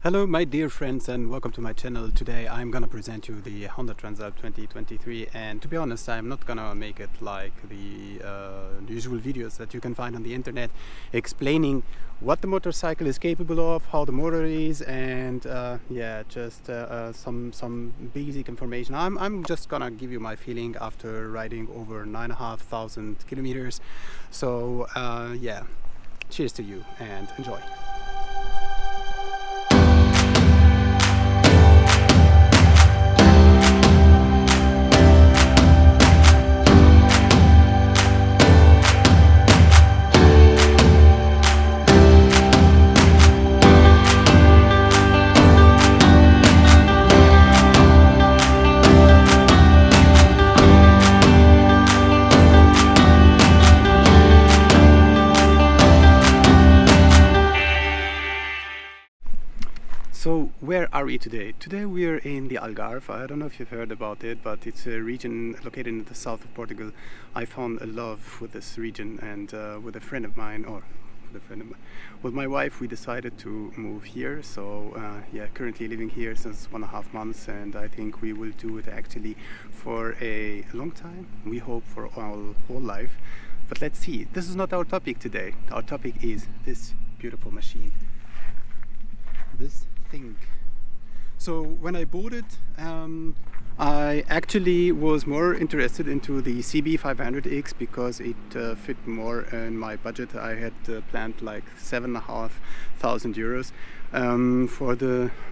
Hello my dear friends and welcome to my channel. Today I'm gonna present you the Honda Transalp 2023, and to be honest I'm not gonna make it like the usual videos that you can find on the internet explaining what the motorcycle is capable of, how the motor is, and just some basic information. I'm just gonna give you my feeling after riding over 9,500 kilometers. So cheers to you and enjoy. So where are we today? Today we are in the Algarve. I don't know if you've heard about it, but it's a region located in the south of Portugal. I found a love with this region, and with my wife we decided to move here. So currently living here since 1.5 months, and I think we will do it actually for a long time. We hope for our whole life. But let's see. This is not our topic today. Our topic is this beautiful machine. This thing. So when I bought it, I actually was more interested into the CB500X because it fit more in my budget. I had planned like 7,500 euros for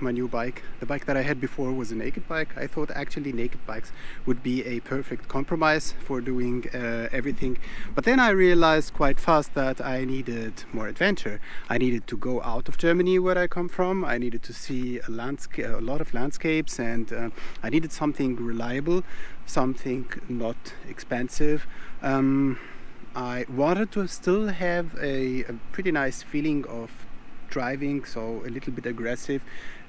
my new bike. The bike that I had before was a naked bike. I thought actually naked bikes would be a perfect compromise for doing everything. But then I realized quite fast that I needed more adventure. I needed to go out of Germany, where I come from. I needed to see a lot of landscapes, and I needed something reliable, something not expensive. I wanted to still have a pretty nice feeling of driving, so a little bit aggressive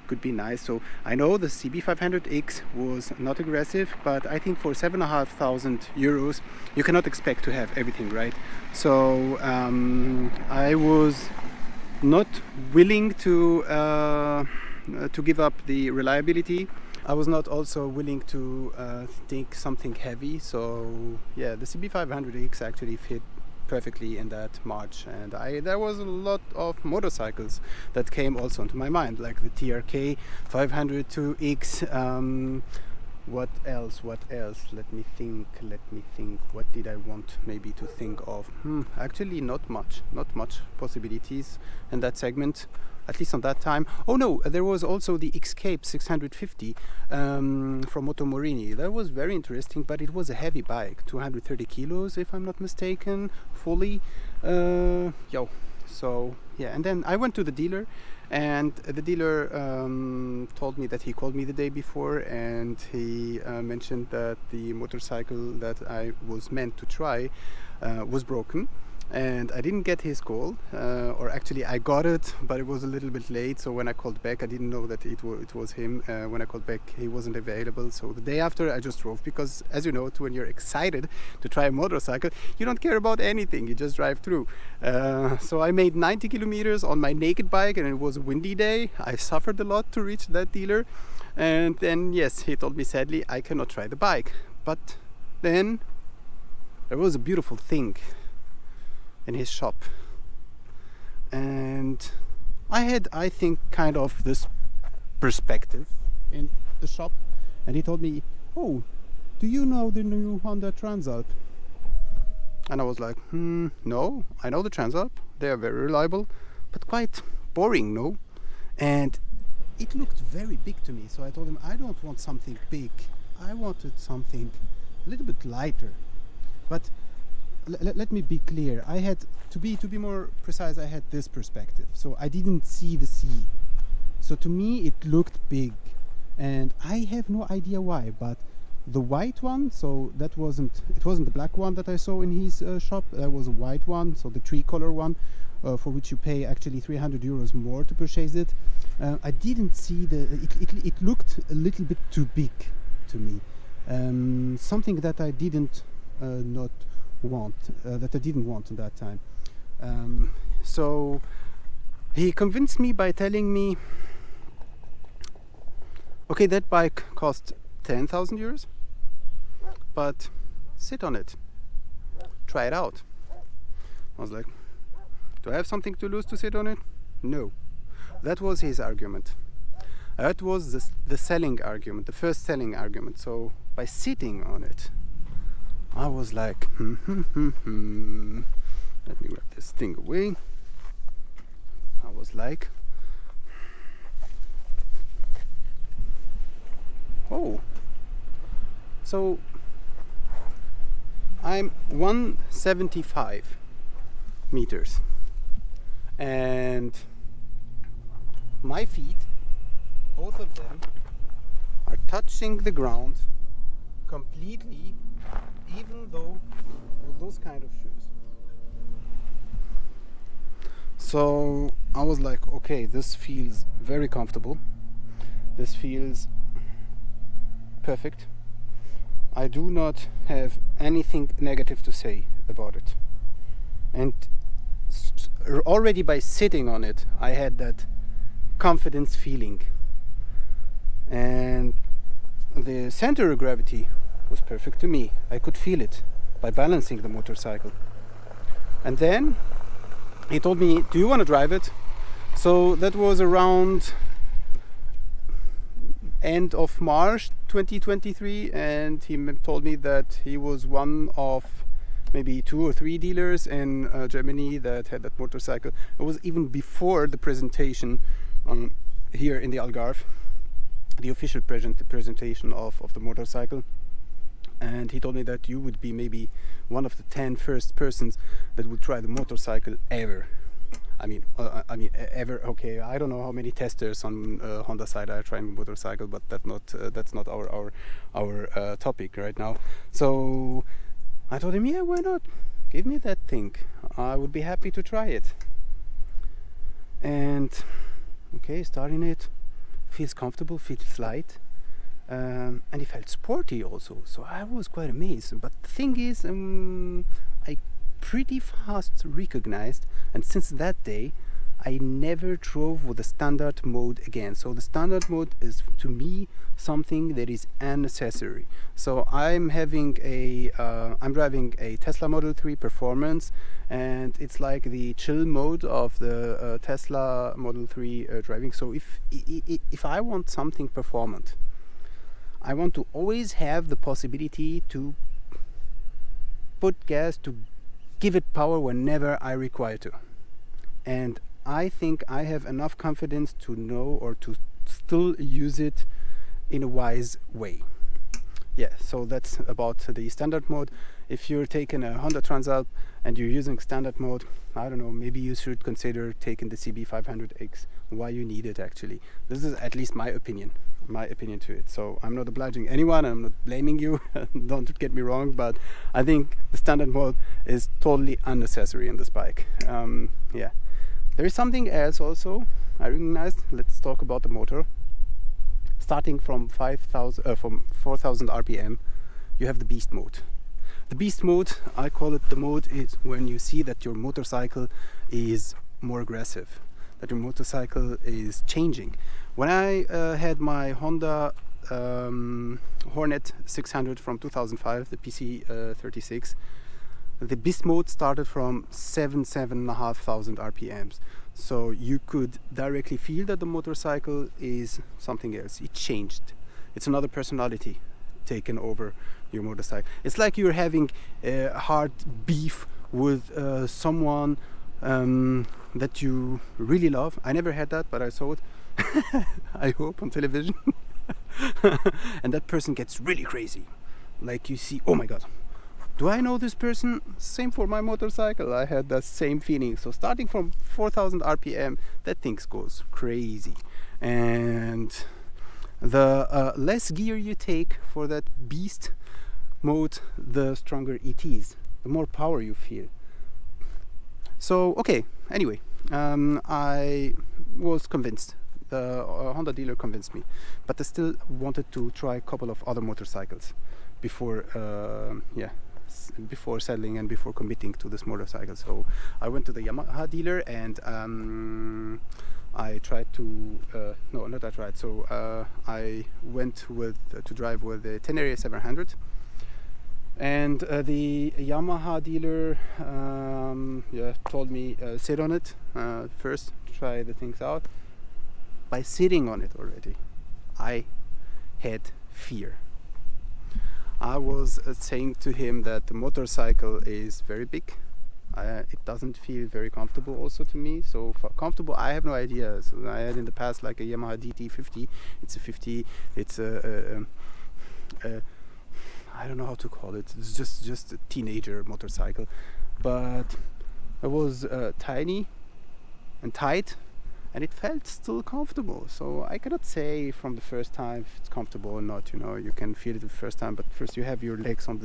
could be nice. So I know the CB500X was not aggressive, but I think for 7,500 euros you cannot expect to have everything, right? So I was not willing to give up the reliability. I was not also willing to take something heavy. So yeah, the CB500X actually fit perfectly in that March, and there was a lot of motorcycles that came also into my mind, like the TRK 502X. What else? Let me think. What did I want maybe to think of? Actually not much possibilities in that segment, at least on that time. Oh no, there was also the Escape 650 from Moto Morini. That was very interesting, but it was a heavy bike, 230 kilos if I'm not mistaken, fully. So yeah, and then I went to the dealer, and the dealer told me that he called me the day before, and he mentioned that the motorcycle that I was meant to try was broken. And I didn't get his call, or actually I got it, but it was a little bit late. So when I called back, I didn't know that it was him. When I called back, he wasn't available. So the day after, I just drove, because as you know, when you're excited to try a motorcycle, you don't care about anything, you just drive through. So I made 90 kilometers on my naked bike, and it was a windy day. I suffered a lot to reach that dealer, and then yes, he told me sadly I cannot try the bike. But then there was a beautiful thing in his shop, and I had, I think, kind of this perspective in the shop, and he told me, "Oh, do you know the new Honda Transalp?" And I was like, no, I know the Transalp, they are very reliable, but quite boring, no? And it looked very big to me, so I told him I don't want something big, I wanted something a little bit lighter. But let me be clear, I had to be more precise, I had this perspective, so I didn't see the sea. So to me it looked big, and I have no idea why, but the white one, so it wasn't the black one that I saw in his shop, that was a white one, so the tricolor one, for which you pay actually 300 euros more to purchase it. I didn't see it looked a little bit too big to me, something that I didn't want at that time. So he convinced me by telling me Okay, that bike cost 10,000 euros, but sit on it, try it out. I was like, do I have something to lose to sit on it? No. That was his argument. That was the selling argument, the first selling argument. So by sitting on it, I was like, let me grab this thing away. I was like, oh, so I'm 175 meters and my feet, both of them, are touching the ground completely, even though with those kind of shoes. So I was like, okay, this feels very comfortable. This feels perfect. I do not have anything negative to say about it. And already by sitting on it, I had that confidence feeling. And the center of gravity was perfect to me. I could feel it by balancing the motorcycle. And then he told me, do you want to drive it? So that was around end of March 2023, and he told me that he was one of maybe 2 or 3 dealers in Germany that had that motorcycle. It was even before the presentation here in the Algarve, the official presentation of the motorcycle. And he told me that you would be maybe one of the 10 first persons that would try the motorcycle ever. I mean, ever. Okay, I don't know how many testers on Honda side are trying the motorcycle, but that's not our topic right now. So I told him, yeah, why not? Give me that thing. I would be happy to try it. And okay, starting it, feels comfortable, feels light. And it felt sporty also, so I was quite amazed. But the thing is, I pretty fast recognized, and since that day I never drove with the standard mode again. So the standard mode is to me something that is unnecessary. So I'm driving a Tesla Model 3 Performance, and it's like the chill mode of the Tesla Model 3 driving. So if I want something performant, I want to always have the possibility to put gas, to give it power whenever I require to. And I think I have enough confidence to know or to still use it in a wise way. Yeah, so that's about the standard mode. If you're taking a Honda Transalp and you're using standard mode, I don't know, maybe you should consider taking the CB500X. Why you need it actually. This is at least my opinion to it. So I'm not obliging anyone, I'm not blaming you, don't get me wrong, but I think the standard mode is totally unnecessary in this bike. Yeah, there is something else also I recognized. Let's talk about the motor. Starting from 4,000 RPM, you have the beast mode. The beast mode, I call it the mode, is when you see that your motorcycle is more aggressive, that your motorcycle is changing. When I had my Honda Hornet 600 from 2005, the PC36, the beast mode started from 7,500 RPMs. So you could directly feel that the motorcycle is something else. It changed. It's another personality taken over your motorcycle. It's like you're having a hard beef with someone that you really love. I never had that, but I saw it. I hope on television. And that person gets really crazy. Like you see, oh my god, do I know this person? Same for my motorcycle. I had that same feeling. So starting from 4,000 RPM, that thing goes crazy. And the less gear you take for that beast mode, the stronger it is, the more power you feel. So okay, anyway, I was convinced. The Honda dealer convinced me, but I still wanted to try a couple of other motorcycles before before settling and before committing to this motorcycle. So I went to the Yamaha dealer, and I tried to no, not I tried. So I went with to drive with the Tenere 700, and the Yamaha dealer told me sit on it first, try the things out. By sitting on it already, I had fear. I was saying to him that the motorcycle is very big. It doesn't feel very comfortable also to me. So for comfortable, I have no idea. So I had in the past like a Yamaha DT50. It's a 50. It's I don't know how to call it. It's just a teenager motorcycle, but it was tiny and tight, and it felt still comfortable. So I cannot say from the first time if it's comfortable or not. You know, you can feel it the first time, but first you have your legs on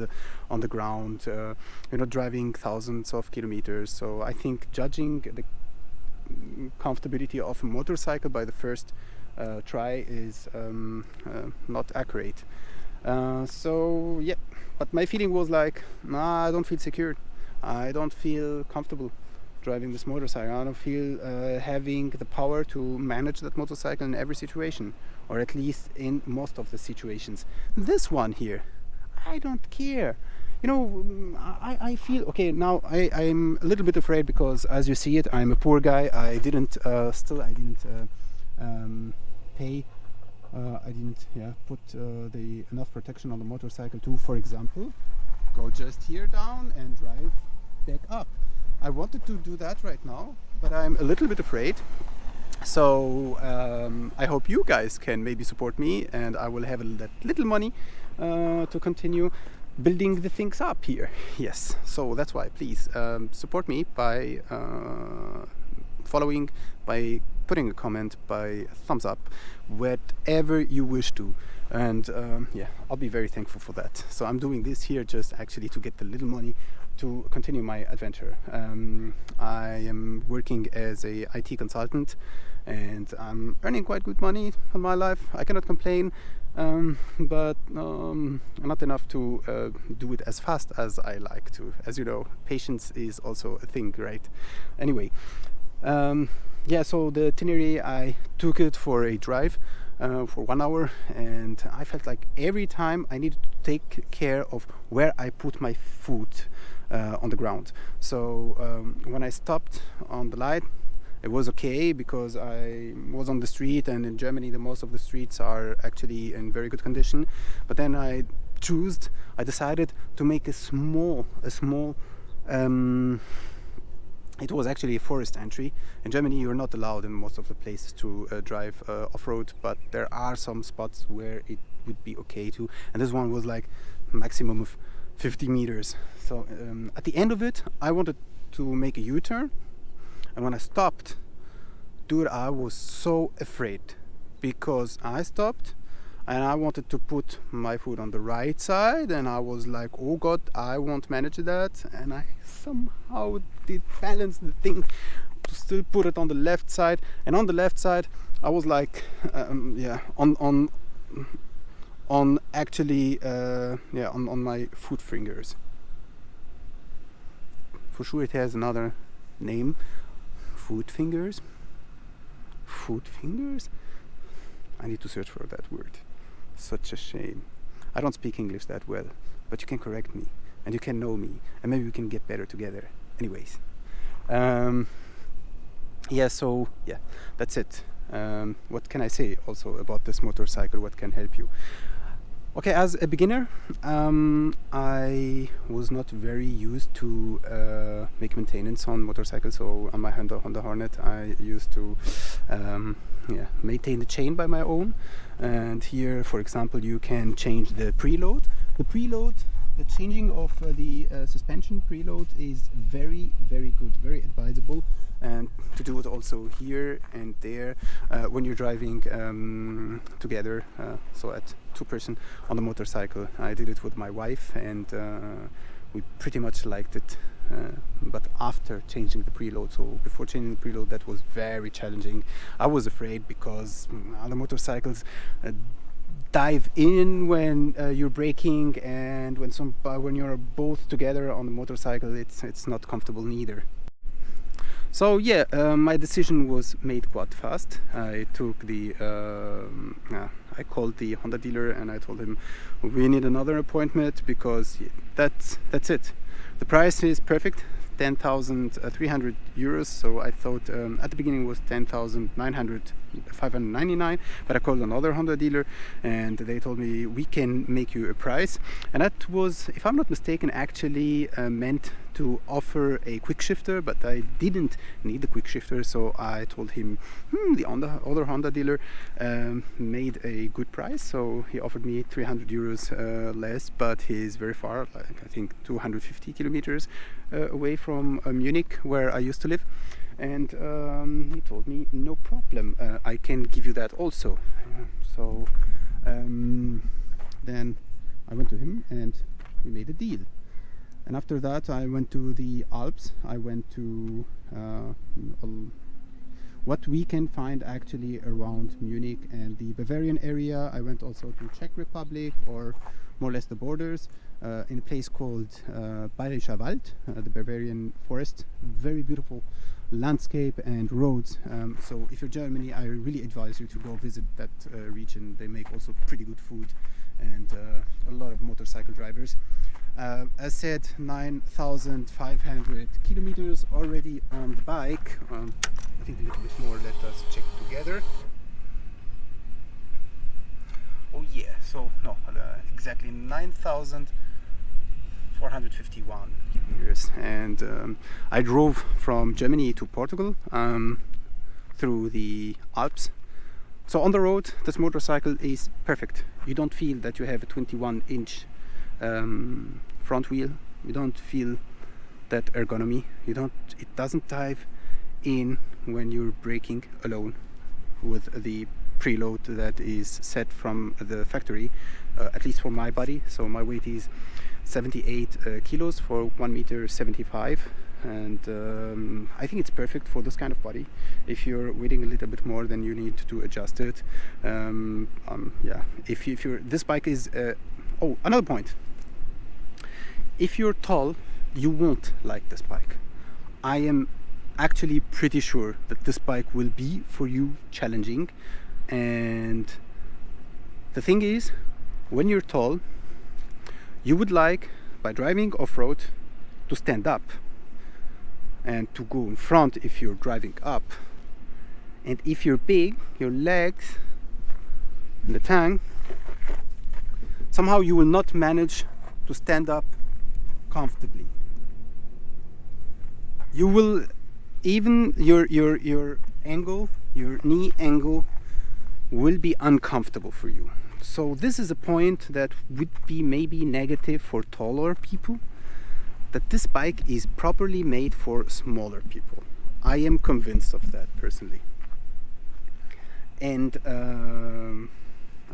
the ground. You're not driving thousands of kilometers. So I think judging the comfortability of a motorcycle by the first try is not accurate. So yeah, but my feeling was like, nah, I don't feel secure. I don't feel comfortable driving this motorcycle. I don't feel having the power to manage that motorcycle in every situation, or at least in most of the situations. This one here, I don't care. You know, I feel okay now. I'm a little bit afraid because, as you see it, I'm a poor guy. I didn't pay. I didn't put the enough protection on the motorcycle to, for example, go just here down and drive back up. I wanted to do that right now, but I'm a little bit afraid. So I hope you guys can maybe support me, and I will have that little money to continue building the things up here. Yes, so that's why please support me by following, by putting a comment, by a thumbs up, whatever you wish to. And I'll be very thankful for that. So I'm doing this here just actually to get the little money to continue my adventure. I am working as a IT consultant, and I'm earning quite good money on my life. I cannot complain, but not enough to do it as fast as I like to. As you know, patience is also a thing, right? Anyway, so the Tenere, I took it for a drive for 1 hour, and I felt like every time I needed to take care of where I put my foot on the ground. So when I stopped on the light, it was okay because I was on the street, and in Germany the most of the streets are actually in very good condition. But then I decided to make a small it was actually a forest entry. In Germany you're not allowed in most of the places to drive off-road, but there are some spots where it would be okay to, and this one was like maximum of 50 meters. So at the end of it I wanted to make a U-turn, and when I stopped, dude, I was so afraid because I stopped and I wanted to put my foot on the right side, and I was like, oh god, I won't manage that, and I somehow did balance the thing to still put it on the left side. And on the left side I was like on my foot fingers. For sure it has another name. Foot fingers. I need to search for that word. Such a shame. I don't speak English that well, but you can correct me, and you can know me, and maybe we can get better together. Anyways, that's it. What can I say also about this motorcycle? What can help you? Okay, as a beginner, I was not very used to make maintenance on motorcycles. So on my Honda Hornet, I used to maintain the chain by my own. And here, for example, you can change the preload. The changing of the suspension preload is very, very good, very advisable. And to do it also here and there when you're driving together, so at 2-person on the motorcycle. I did it with my wife, and we pretty much liked it, but after changing the preload. So before changing the preload, that was very challenging. I was afraid because other motorcycles dive in when you're braking, and when you're both together on the motorcycle, it's not comfortable neither. So yeah, my decision was made quite fast. I took the I called the Honda dealer and I told him we need another appointment because that's it. The price is perfect, 10,300 euros. So I thought at the beginning it was 10,599, but I called another Honda dealer and they told me we can make you a price, and that was, if I'm not mistaken, actually meant to offer a quick shifter, but I didn't need the quick shifter, so I told him the other Honda dealer made a good price, so he offered me 300 euros less, but he's very far, like I think 250 kilometers away from Munich, where I used to live, and he told me no problem, I can give you that also. So then I went to him and we made a deal. And after that I went to the Alps. I went to what we can find actually around Munich and the Bavarian area. I went also to Czech Republic, or more or less the borders, in a place called Bayerischer Wald, the Bavarian forest. Very beautiful landscape and roads. So if you're Germany, I really advise you to go visit that region. They make also pretty good food and a lot of motorcycle drivers. As said, 9,500 kilometers already on the bike. I think a little bit more. Let us check together. Oh yeah, so no, exactly 9,451 kilometers, and I drove from Germany to Portugal through the Alps. So on the road, this motorcycle is perfect. You don't feel that you have a 21-inch front wheel. You don't feel that ergonomy. It doesn't dive in when you're braking alone with the preload that is set from the factory, at least for my body. So my weight is 78 kilos for 1 meter 75, and I think it's perfect for this kind of body. If you're weighing a little bit more, then you need to adjust it. Yeah, if you're, this bike is oh, another point, if you're tall, you won't like this bike. I am actually pretty sure that this bike will be for you challenging. And the thing is, when you're tall, you would like, by driving off-road, to stand up and to go in front if you're driving up. And if you're big, your legs and the tongue, somehow you will not manage to stand up comfortably. You will, even your angle, your knee angle will be uncomfortable for you. So this is a point that would be maybe negative for taller people, that this bike is properly made for smaller people. I am convinced of that personally. And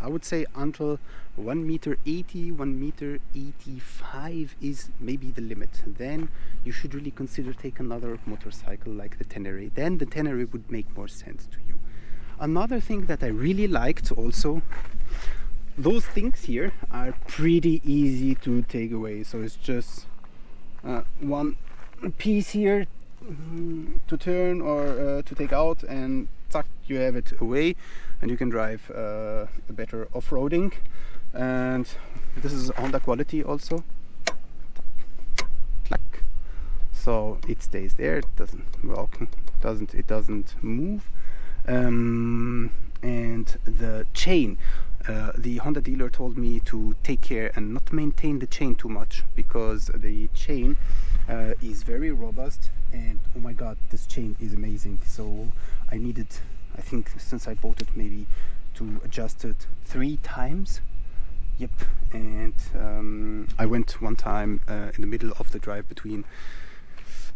I would say until 1 meter 80, 1 meter 85 is maybe the limit. Then you should really consider take another motorcycle like the Tenere. Then the Tenere would make more sense to you. Another thing that I really liked also, those things here are pretty easy to take away. So it's just one piece here to turn or to take out, and zack, you have it away, and you can drive a better off-roading. And this is Honda quality also. Clack. So it stays there. It doesn't walk. It doesn't move. And the chain. The Honda dealer told me to take care and not maintain the chain too much, because the chain is very robust, and oh my god, this chain is amazing. So I needed, I think since I bought it, maybe to adjust it 3 times. Yep. And I went one time in the middle of the drive between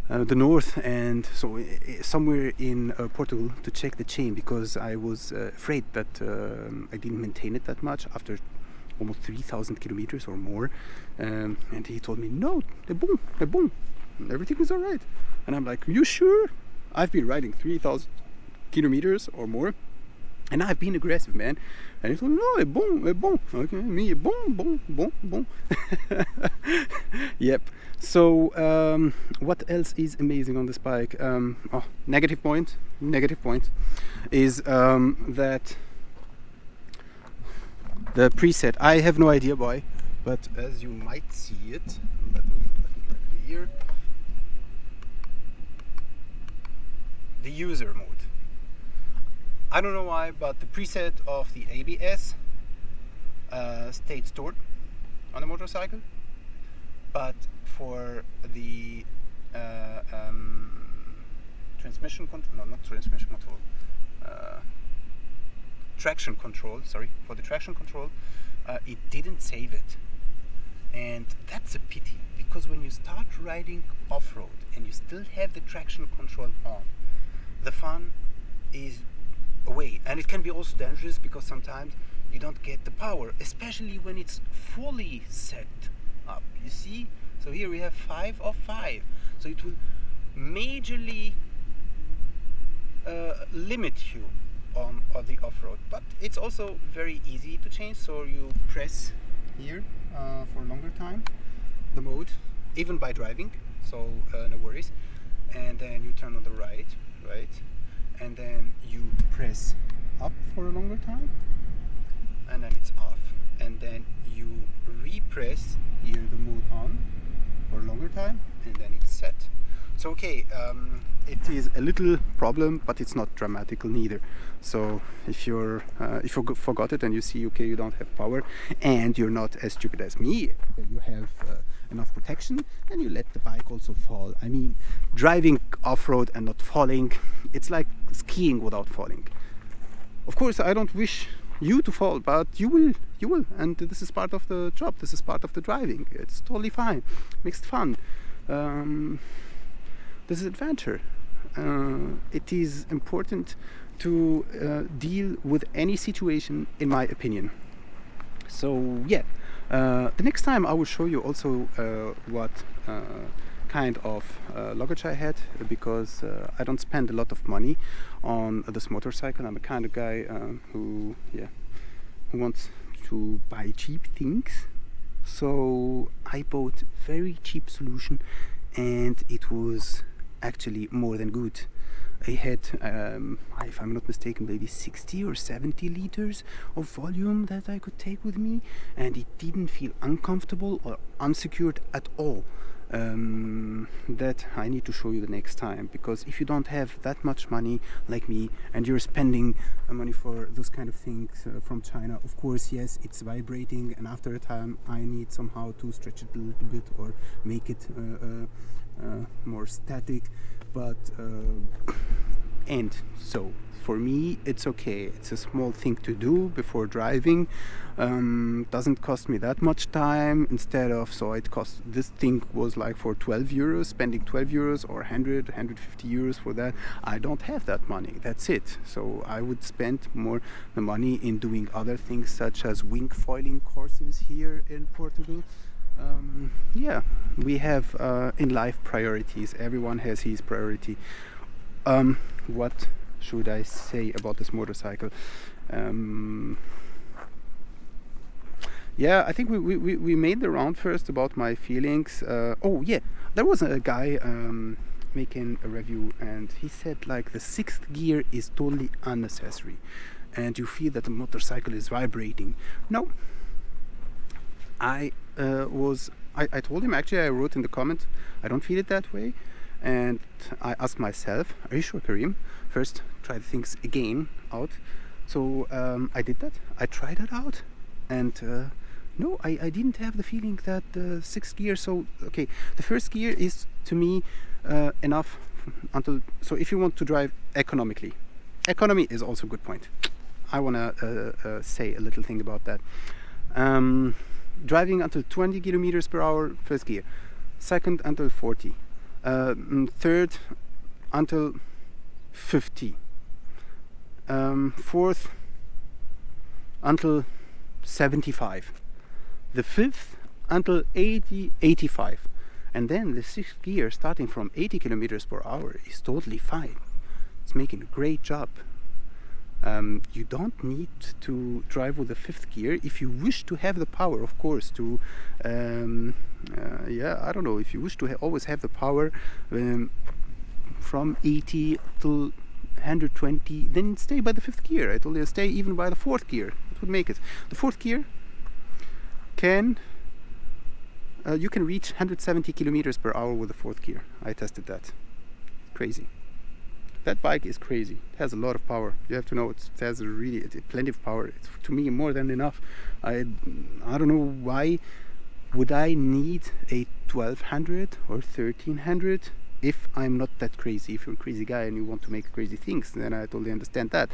the north and so somewhere in Portugal to check the chain, because I was afraid that I didn't maintain it that much after almost 3,000 kilometers or more. And he told me, no, boom, everything is all right. And I'm like, you sure? I've been riding 3,000 kilometers or more, And I've been aggressive, man. And he told me, no, é bom. Okay, me, bon. Yep. So, what else is amazing on this bike? Negative point is that the preset, I have no idea why, but as you might see it, let me put it here, the user mode. I don't know why, but the preset of the ABS stayed stored on the motorcycle, but for the transmission control, no, not transmission control, traction control, sorry, for the traction control, it didn't save it. And that's a pity, because when you start riding off-road and you still have the traction control on, the fun is away. And it can be also dangerous, because sometimes you don't get the power, especially when it's fully set up. You see? So here we have 5 of 5. So it will majorly limit you on the off-road. But it's also very easy to change. So you press here for a longer time the mode, even by driving. So no worries. And then you turn on the right, and then you press up for a longer time, and then it's off, and then you repress here the mode on for a longer time, and then it's set. So okay, it is a little problem, but it's not dramatical neither. So if you forgot it and you see, okay, you don't have power and you're not as stupid as me, you have enough protection, then you let the bike also fall. I mean, driving off-road and not falling, it's like skiing without falling. Of course, I don't wish you to fall, but you will, and this is part of the job, this is part of the driving. It's totally fine, makes it fun. This is adventure. It is important to deal with any situation, in my opinion. So yeah, the next time I will show you also what kind of luggage I had, because I don't spend a lot of money on this motorcycle. I'm a kind of guy who wants to buy cheap things. So I bought very cheap solution, and it was actually more than good. I had, if I'm not mistaken, maybe 60 or 70 liters of volume that I could take with me, and it didn't feel uncomfortable or unsecured at all. That I need to show you the next time, because if you don't have that much money like me and you're spending money for those kind of things from China, of course, yes, it's vibrating, and after a time I need somehow to stretch it a little bit or make it more static, but and so for me it's okay. It's a small thing to do before driving. Doesn't cost me that much time. Instead of, so it cost, this thing was like for 12 euros, spending 12 euros or 150 euros for that. I don't have that money, that's it. So I would spend more the money in doing other things, such as wing foiling courses here in Portugal. Yeah, we have in life priorities. Everyone has his priority. What should I say about this motorcycle? Yeah, I think we made the round first about my feelings. Oh yeah, there was a guy making a review, and he said like the 6th gear is totally unnecessary and you feel that the motorcycle is vibrating. No, I told him, actually I wrote in the comment, I don't feel it that way. And I asked myself, are you sure, Karim? First try the things again out. So I did that, I tried that out, and no, I didn't have the feeling that the 6th gear, so okay, the 1st gear is to me enough until, so if you want to drive economically, economy is also a good point. I want to say a little thing about that. Driving until 20 kilometers per hour, 1st gear. 2nd until 40. 3rd until 50. 4th until 75. The 5th until 80, 85. And then the 6th gear, starting from 80 kilometers per hour, is totally fine. It's making a great job. You don't need to drive with the fifth gear if you wish to have the power, of course, to yeah, I don't know, if you wish to always have the power from 80 to 120, then stay by the fifth gear. I told you, stay even by the fourth gear. It would make it. The fourth gear can you can reach 170 kilometers per hour with the fourth gear. I tested that. Crazy. That bike is crazy. It has a lot of power. You have to know it has really plenty of power. It's, to me, more than enough. I don't know why would I need a 1200 or 1300 if I'm not that crazy. If you're a crazy guy and you want to make crazy things, then I totally understand that.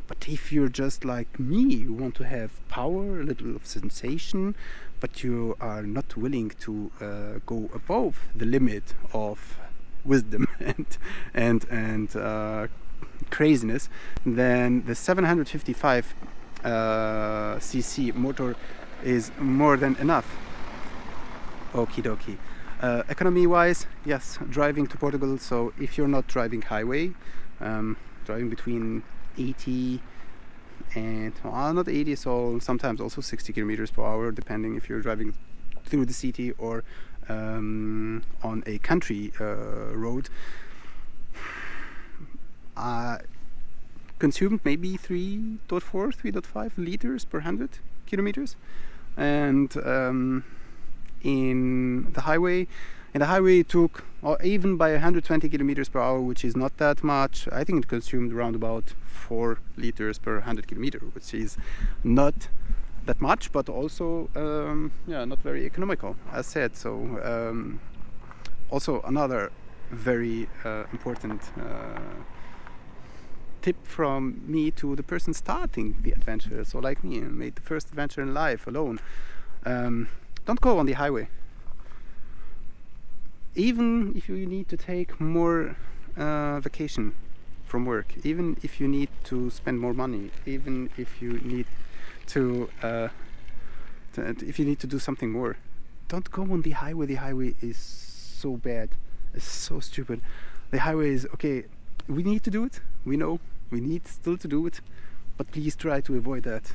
But if you're just like me, you want to have power, a little of sensation, but you are not willing to go above the limit of wisdom and craziness, then the 755 cc motor is more than enough. Okie dokie. Economy wise, yes, driving to Portugal, so if you're not driving highway, driving between 80 and not 80, so sometimes also 60 kilometers per hour, depending if you're driving through the city or on a country road. Consumed maybe 3.4, 3.5 liters per 100 kilometers, and in the highway it took, or even by 120 kilometers per hour, which is not that much, I think it consumed around about 4 liters per 100 kilometer, which is not that much, but also yeah, not very economical, as said. So also another very important tip from me to the person starting the adventure, so like me, made the first adventure in life alone. Don't go on the highway. Even if you need to take more vacation from work, even if you need to spend more money, even if you need to do something more, don't go on the highway. The highway is so bad, it's so stupid. The highway is okay, we need to do it, we know we need still to do it, but please try to avoid that.